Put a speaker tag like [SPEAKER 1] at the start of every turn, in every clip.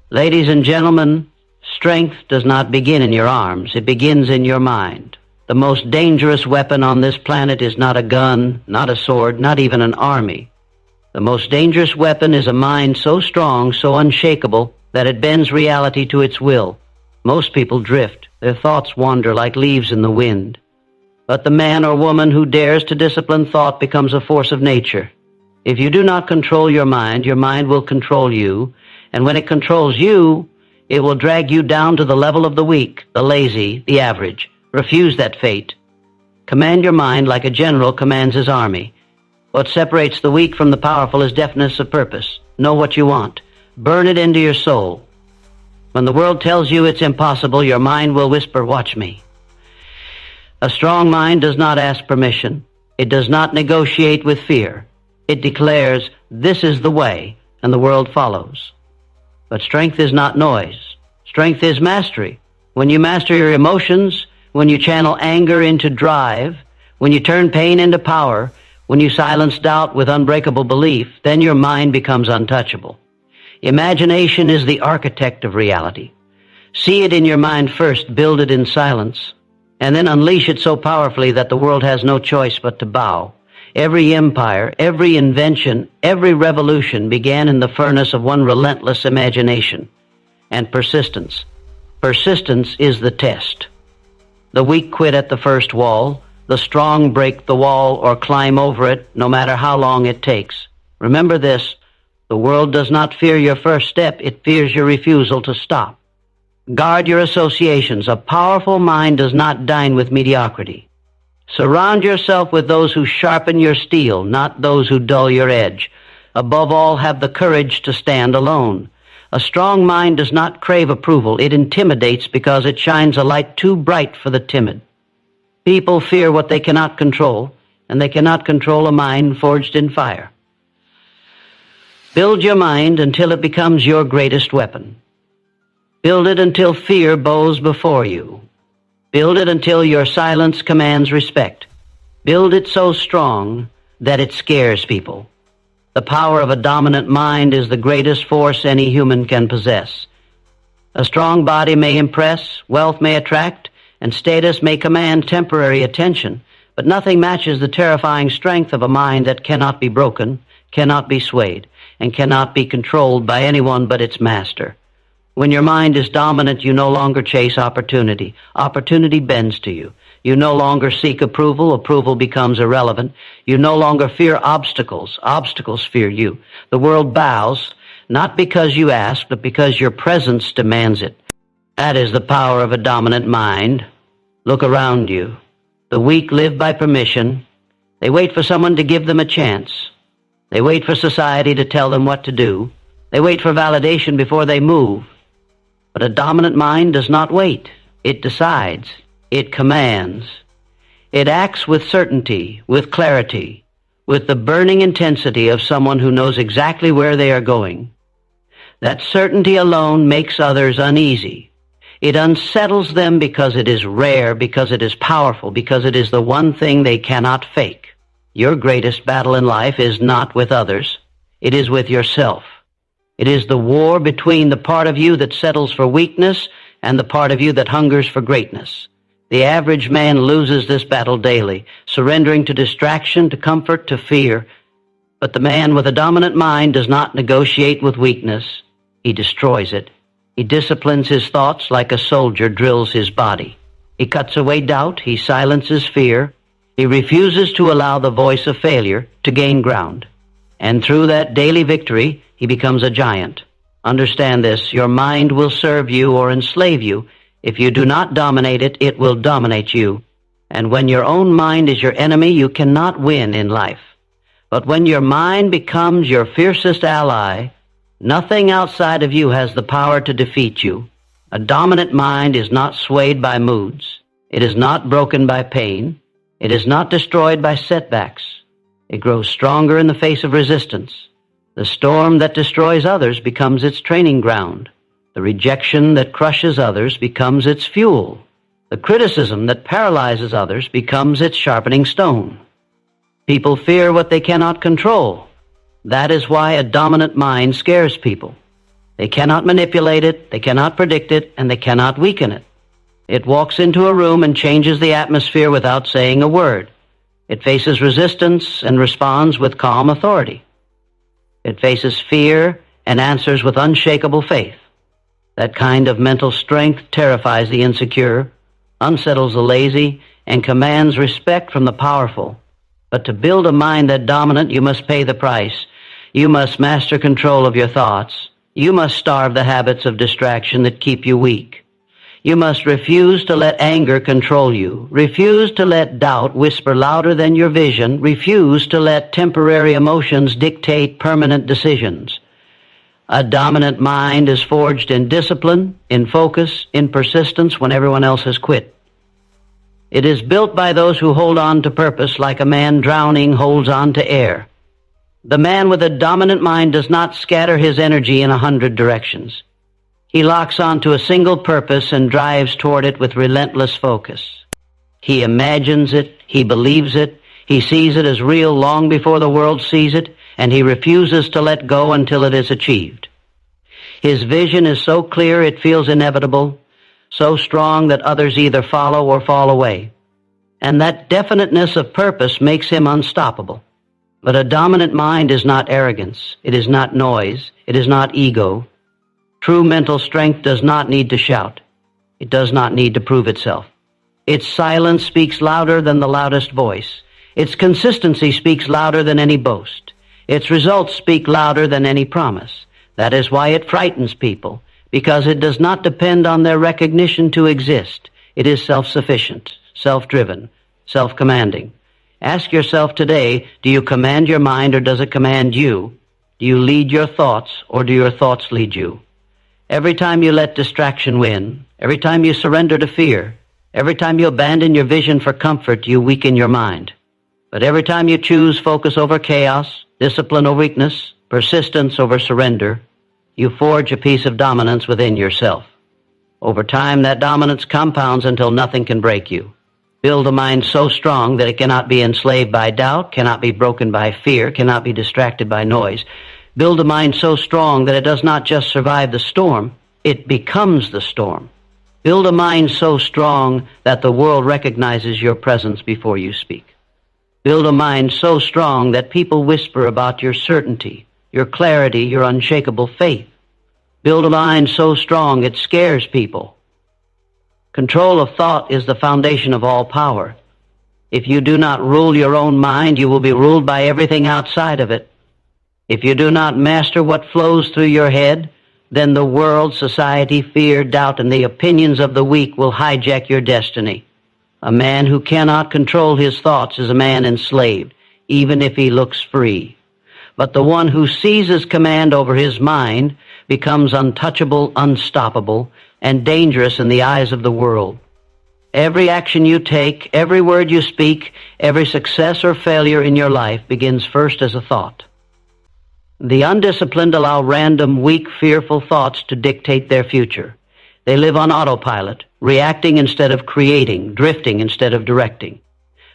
[SPEAKER 1] Ladies and gentlemen, strength does not begin in your arms. It begins in your mind. The most dangerous weapon on this planet is not a gun, not a sword, not even an army. The most dangerous weapon is a mind so strong, so unshakable, that it bends reality to its will. Most people drift. Their thoughts wander like leaves in the wind. But the man or woman who dares to discipline thought becomes a force of nature. If you do not control your mind will control you, and when it controls you, it will drag you down to the level of the weak, the lazy, the average. Refuse that fate. Command your mind like a general commands his army. What separates the weak from the powerful is deftness of purpose. Know what you want. Burn it into your soul. When the world tells you it's impossible, your mind will whisper, "Watch me." A strong mind does not ask permission. It does not negotiate with fear. It declares, "This is the way," and the world follows. But strength is not noise. Strength is mastery. When you master your emotions, when you channel anger into drive, when you turn pain into power, when you silence doubt with unbreakable belief, then your mind becomes untouchable. Imagination is the architect of reality. See it in your mind first, build it in silence, and then unleash it so powerfully that the world has no choice but to bow. Every empire, every invention, every revolution began in the furnace of one relentless imagination. And persistence. Persistence is the test. The weak quit at the first wall. The strong break the wall or climb over it, no matter how long it takes. Remember this, the world does not fear your first step, it fears your refusal to stop. Guard your associations. A powerful mind does not dine with mediocrity. Surround yourself with those who sharpen your steel, not those who dull your edge. Above all, have the courage to stand alone. A strong mind does not crave approval. It intimidates because it shines a light too bright for the timid. People fear what they cannot control, and they cannot control a mind forged in fire. Build your mind until it becomes your greatest weapon. Build it until fear bows before you. Build it until your silence commands respect. Build it so strong that it scares people. The power of a dominant mind is the greatest force any human can possess. A strong body may impress, wealth may attract, and status may command temporary attention, but nothing matches the terrifying strength of a mind that cannot be broken, cannot be swayed, and cannot be controlled by anyone but its master. When your mind is dominant, you no longer chase opportunity. Opportunity bends to you. You no longer seek approval. Approval becomes irrelevant. You no longer fear obstacles. Obstacles fear you. The world bows, not because you ask, but because your presence demands it. That is the power of a dominant mind. Look around you. The weak live by permission. They wait for someone to give them a chance. They wait for society to tell them what to do. They wait for validation before they move. But a dominant mind does not wait. It decides. It commands. It acts with certainty, with clarity, with the burning intensity of someone who knows exactly where they are going. That certainty alone makes others uneasy. It unsettles them because it is rare, because it is powerful, because it is the one thing they cannot fake. Your greatest battle in life is not with others. It is with yourself. It is the war between the part of you that settles for weakness and the part of you that hungers for greatness. The average man loses this battle daily, surrendering to distraction, to comfort, to fear. But the man with a dominant mind does not negotiate with weakness. He destroys it. He disciplines his thoughts like a soldier drills his body. He cuts away doubt. He silences fear. He refuses to allow the voice of failure to gain ground. And through that daily victory, he becomes a giant. Understand this, your mind will serve you or enslave you. If you do not dominate it, it will dominate you. And when your own mind is your enemy, you cannot win in life. But when your mind becomes your fiercest ally, nothing outside of you has the power to defeat you. A dominant mind is not swayed by moods. It is not broken by pain. It is not destroyed by setbacks. It grows stronger in the face of resistance. The storm that destroys others becomes its training ground. The rejection that crushes others becomes its fuel. The criticism that paralyzes others becomes its sharpening stone. People fear what they cannot control. That is why a dominant mind scares people. They cannot manipulate it, they cannot predict it, and they cannot weaken it. It walks into a room and changes the atmosphere without saying a word. It faces resistance and responds with calm authority. It faces fear and answers with unshakable faith. That kind of mental strength terrifies the insecure, unsettles the lazy, and commands respect from the powerful. But to build a mind that dominant, you must pay the price. You must master control of your thoughts. You must starve the habits of distraction that keep you weak. You must refuse to let anger control you. Refuse to let doubt whisper louder than your vision. Refuse to let temporary emotions dictate permanent decisions. A dominant mind is forged in discipline, in focus, in persistence when everyone else has quit. It is built by those who hold on to purpose like a man drowning holds on to air. The man with a dominant mind does not scatter his energy in 100 directions. He locks on to a single purpose and drives toward it with relentless focus. He imagines it, he believes it, he sees it as real long before the world sees it, and he refuses to let go until it is achieved. His vision is so clear it feels inevitable, so strong that others either follow or fall away. And that definiteness of purpose makes him unstoppable. But a dominant mind is not arrogance, it is not noise, it is not ego. True mental strength does not need to shout. It does not need to prove itself. Its silence speaks louder than the loudest voice. Its consistency speaks louder than any boast. Its results speak louder than any promise. That is why it frightens people, because it does not depend on their recognition to exist. It is self-sufficient, self-driven, self-commanding. Ask yourself today, do you command your mind or does it command you? Do you lead your thoughts or do your thoughts lead you? Every time you let distraction win, every time you surrender to fear, every time you abandon your vision for comfort, you weaken your mind. But every time you choose focus over chaos, discipline over weakness, persistence over surrender, you forge a piece of dominance within yourself. Over time, that dominance compounds until nothing can break you. Build a mind so strong that it cannot be enslaved by doubt, cannot be broken by fear, cannot be distracted by noise. Build a mind so strong that it does not just survive the storm, it becomes the storm. Build a mind so strong that the world recognizes your presence before you speak. Build a mind so strong that people whisper about your certainty, your clarity, your unshakable faith. Build a mind so strong it scares people. Control of thought is the foundation of all power. If you do not rule your own mind, you will be ruled by everything outside of it. If you do not master what flows through your head, then the world, society, fear, doubt, and the opinions of the weak will hijack your destiny. A man who cannot control his thoughts is a man enslaved, even if he looks free. But the one who seizes command over his mind becomes untouchable, unstoppable, and dangerous in the eyes of the world. Every action you take, every word you speak, every success or failure in your life begins first as a thought. The undisciplined allow random, weak, fearful thoughts to dictate their future. They live on autopilot, reacting instead of creating, drifting instead of directing.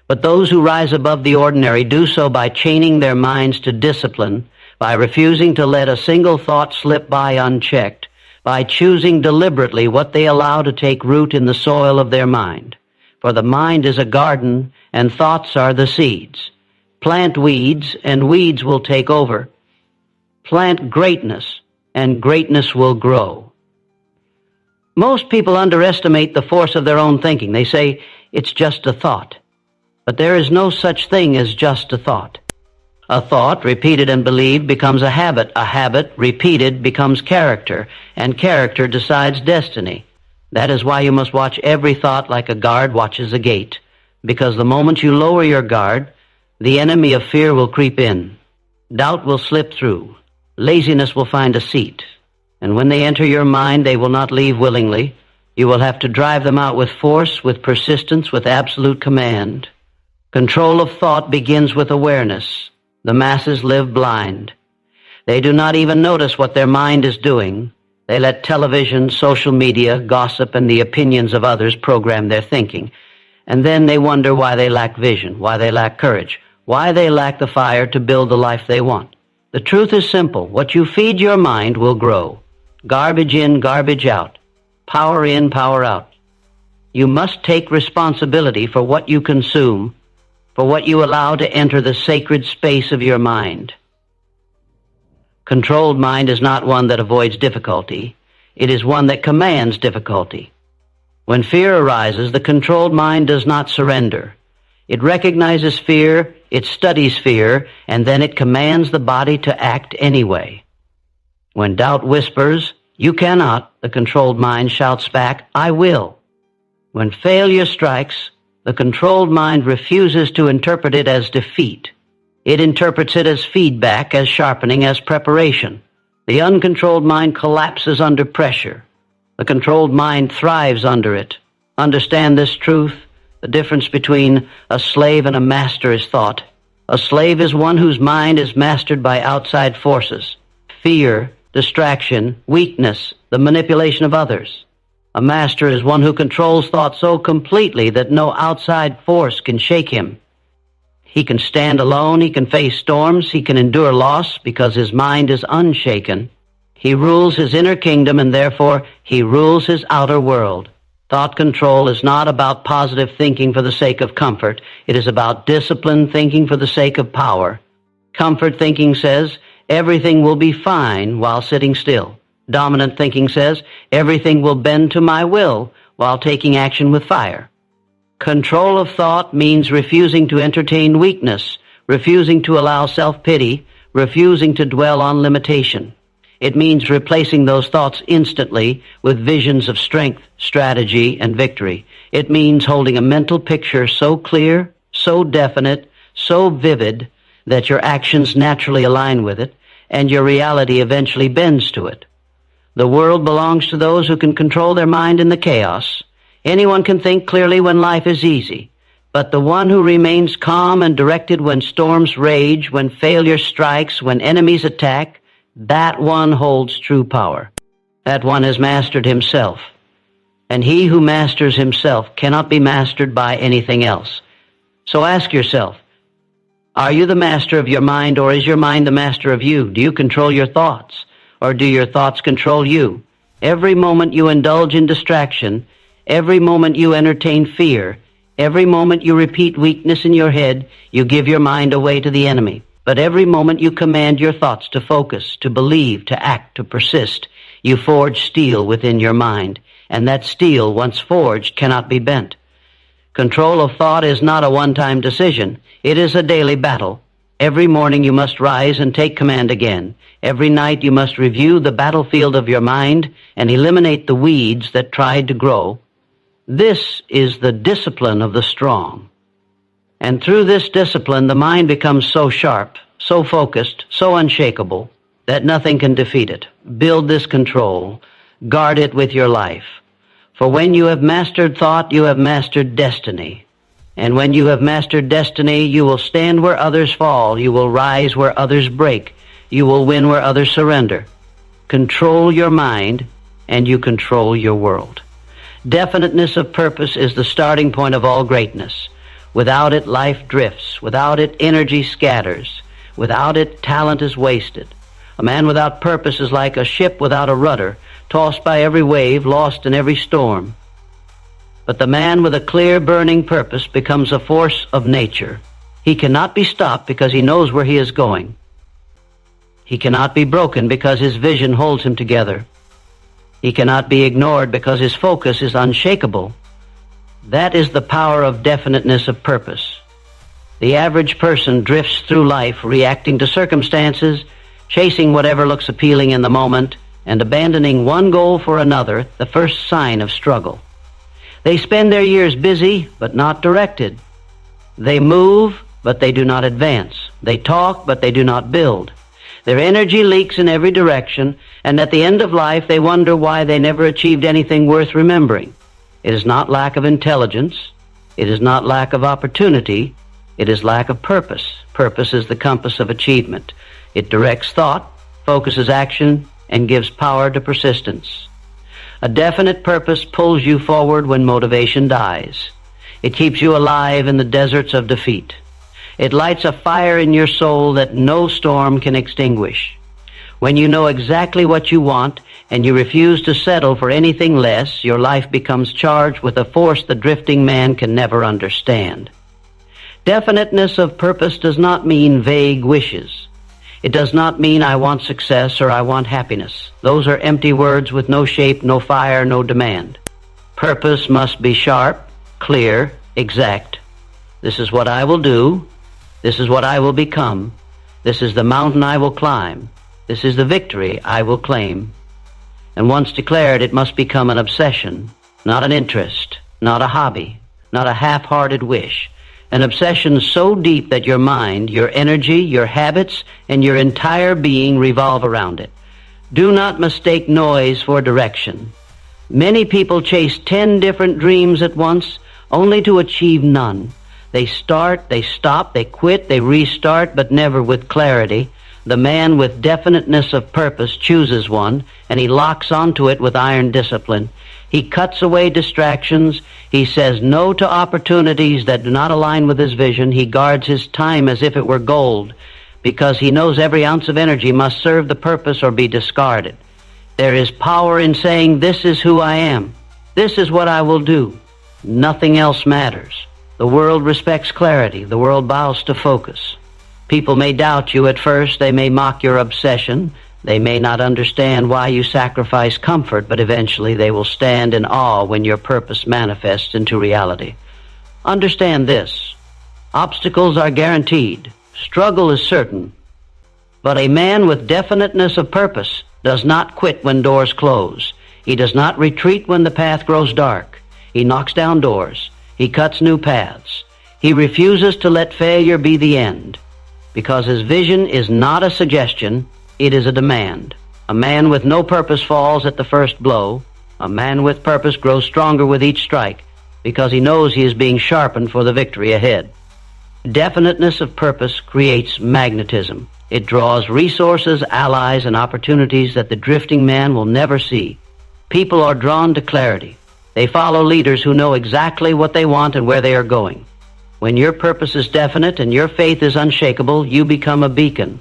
[SPEAKER 1] But those who rise above the ordinary do so by chaining their minds to discipline, by refusing to let a single thought slip by unchecked, by choosing deliberately what they allow to take root in the soil of their mind. For the mind is a garden, and thoughts are the seeds. Plant weeds, and weeds will take over. Plant greatness, and greatness will grow. Most people underestimate the force of their own thinking. They say, it's just a thought. But there is no such thing as just a thought. A thought, repeated and believed, becomes a habit. A habit, repeated, becomes character, and character decides destiny. That is why you must watch every thought like a guard watches a gate, because the moment you lower your guard, the enemy of fear will creep in. Doubt will slip through. Laziness will find a seat. And when they enter your mind, they will not leave willingly. You will have to drive them out with force, with persistence, with absolute command. Control of thought begins with awareness. The masses live blind. They do not even notice what their mind is doing. They let television, social media, gossip, and the opinions of others program their thinking. And then they wonder why they lack vision, why they lack courage, why they lack the fire to build the life they want. The truth is simple. What you feed your mind will grow. Garbage in, garbage out. Power in, power out. You must take responsibility for what you consume, for what you allow to enter the sacred space of your mind. Controlled mind is not one that avoids difficulty. It is one that commands difficulty. When fear arises, the controlled mind does not surrender. It recognizes fear, it studies fear, and then it commands the body to act anyway. When doubt whispers, "You cannot," the controlled mind shouts back, "I will." When failure strikes, the controlled mind refuses to interpret it as defeat. It interprets it as feedback, as sharpening, as preparation. The uncontrolled mind collapses under pressure. The controlled mind thrives under it. Understand this truth. The difference between a slave and a master is thought. A slave is one whose mind is mastered by outside forces. Fear, distraction, weakness, the manipulation of others. A master is one who controls thought so completely that no outside force can shake him. He can stand alone, he can face storms, he can endure loss because his mind is unshaken. He rules his inner kingdom and therefore he rules his outer world. Thought control is not about positive thinking for the sake of comfort. It is about disciplined thinking for the sake of power. Comfort thinking says, everything will be fine while sitting still. Dominant thinking says, everything will bend to my will while taking action with fire. Control of thought means refusing to entertain weakness, refusing to allow self-pity, refusing to dwell on limitation. It means replacing those thoughts instantly with visions of strength, strategy, and victory. It means holding a mental picture so clear, so definite, so vivid that your actions naturally align with it, and your reality eventually bends to it. The world belongs to those who can control their mind in the chaos. Anyone can think clearly when life is easy, but the one who remains calm and directed when storms rage, when failure strikes, when enemies attack, that one holds true power. That one has mastered himself. And he who masters himself cannot be mastered by anything else. So ask yourself, are you the master of your mind, or is your mind the master of you? Do you control your thoughts, or do your thoughts control you? Every moment you indulge in distraction, every moment you entertain fear, every moment you repeat weakness in your head, you give your mind away to the enemy. But every moment you command your thoughts to focus, to believe, to act, to persist, you forge steel within your mind, and that steel, once forged, cannot be bent. Control of thought is not a one-time decision. It is a daily battle. Every morning you must rise and take command again. Every night you must review the battlefield of your mind and eliminate the weeds that tried to grow. This is the discipline of the strong. And through this discipline, the mind becomes so sharp, so focused, so unshakable, that nothing can defeat it. Build this control. Guard it with your life. For when you have mastered thought, you have mastered destiny. And when you have mastered destiny, you will stand where others fall. You will rise where others break. You will win where others surrender. Control your mind, and you control your world. Definiteness of purpose is the starting point of all greatness. Without it, life drifts. Without it, energy scatters. Without it, talent is wasted. A man without purpose is like a ship without a rudder, tossed by every wave, lost in every storm. But the man with a clear, burning purpose becomes a force of nature. He cannot be stopped because he knows where he is going. He cannot be broken because his vision holds him together. He cannot be ignored because his focus is unshakable. That is the power of definiteness of purpose. The average person drifts through life reacting to circumstances, chasing whatever looks appealing in the moment, and abandoning one goal for another, the first sign of struggle. They spend their years busy, but not directed. They move, but they do not advance. They talk, but they do not build. Their energy leaks in every direction, and at the end of life they wonder why they never achieved anything worth remembering. It is not lack of intelligence. It is not lack of opportunity. It is lack of purpose. Purpose is the compass of achievement. It directs thought, focuses action, and gives power to persistence. A definite purpose pulls you forward when motivation dies. It keeps you alive in the deserts of defeat. It lights a fire in your soul that no storm can extinguish. When you know exactly what you want and you refuse to settle for anything less, your life becomes charged with a force the drifting man can never understand. Definiteness of purpose does not mean vague wishes. It does not mean I want success or I want happiness. Those are empty words with no shape, no fire, no demand. Purpose must be sharp, clear, exact. This is what I will do. This is what I will become. This is the mountain I will climb. This is the victory I will claim. And once declared, it must become an obsession, not an interest, not a hobby, not a half-hearted wish. An obsession so deep that your mind, your energy, your habits, and your entire being revolve around it. Do not mistake noise for direction. Many people chase 10 different dreams at once, only to achieve none. They start, they stop, they quit, they restart, but never with clarity. The man with definiteness of purpose chooses one, and he locks onto it with iron discipline. He cuts away distractions. He says no to opportunities that do not align with his vision. He guards his time as if it were gold, because he knows every ounce of energy must serve the purpose or be discarded. There is power in saying, this is who I am. This is what I will do. Nothing else matters. The world respects clarity. The world bows to focus. People may doubt you at first. They may mock your obsession. They may not understand why you sacrifice comfort, but eventually they will stand in awe when your purpose manifests into reality. Understand this. Obstacles are guaranteed. Struggle is certain. But a man with definiteness of purpose does not quit when doors close. He does not retreat when the path grows dark. He knocks down doors. He cuts new paths. He refuses to let failure be the end, because his vision is not a suggestion, it is a demand. A man with no purpose falls at the first blow. A man with purpose grows stronger with each strike, because he knows he is being sharpened for the victory ahead. Definiteness of purpose creates magnetism. It draws resources, allies, and opportunities that the drifting man will never see. People are drawn to clarity. They follow leaders who know exactly what they want and where they are going. When your purpose is definite and your faith is unshakable, you become a beacon.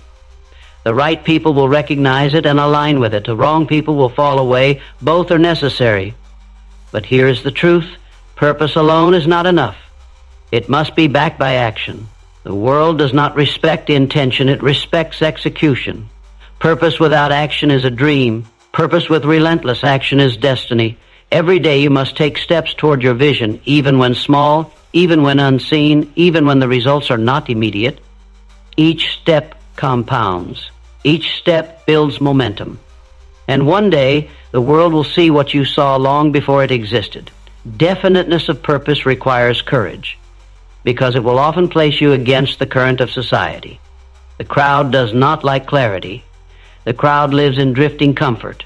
[SPEAKER 1] The right people will recognize it and align with it. The wrong people will fall away. Both are necessary. But here is the truth. Purpose alone is not enough. It must be backed by action. The world does not respect intention. It respects execution. Purpose without action is a dream. Purpose with relentless action is destiny. Every day you must take steps toward your vision, even when small, even when unseen, even when the results are not immediate. Each step compounds. Each step builds momentum. And one day, the world will see what you saw long before it existed. Definiteness of purpose requires courage, because it will often place you against the current of society. The crowd does not like clarity. The crowd lives in drifting comfort.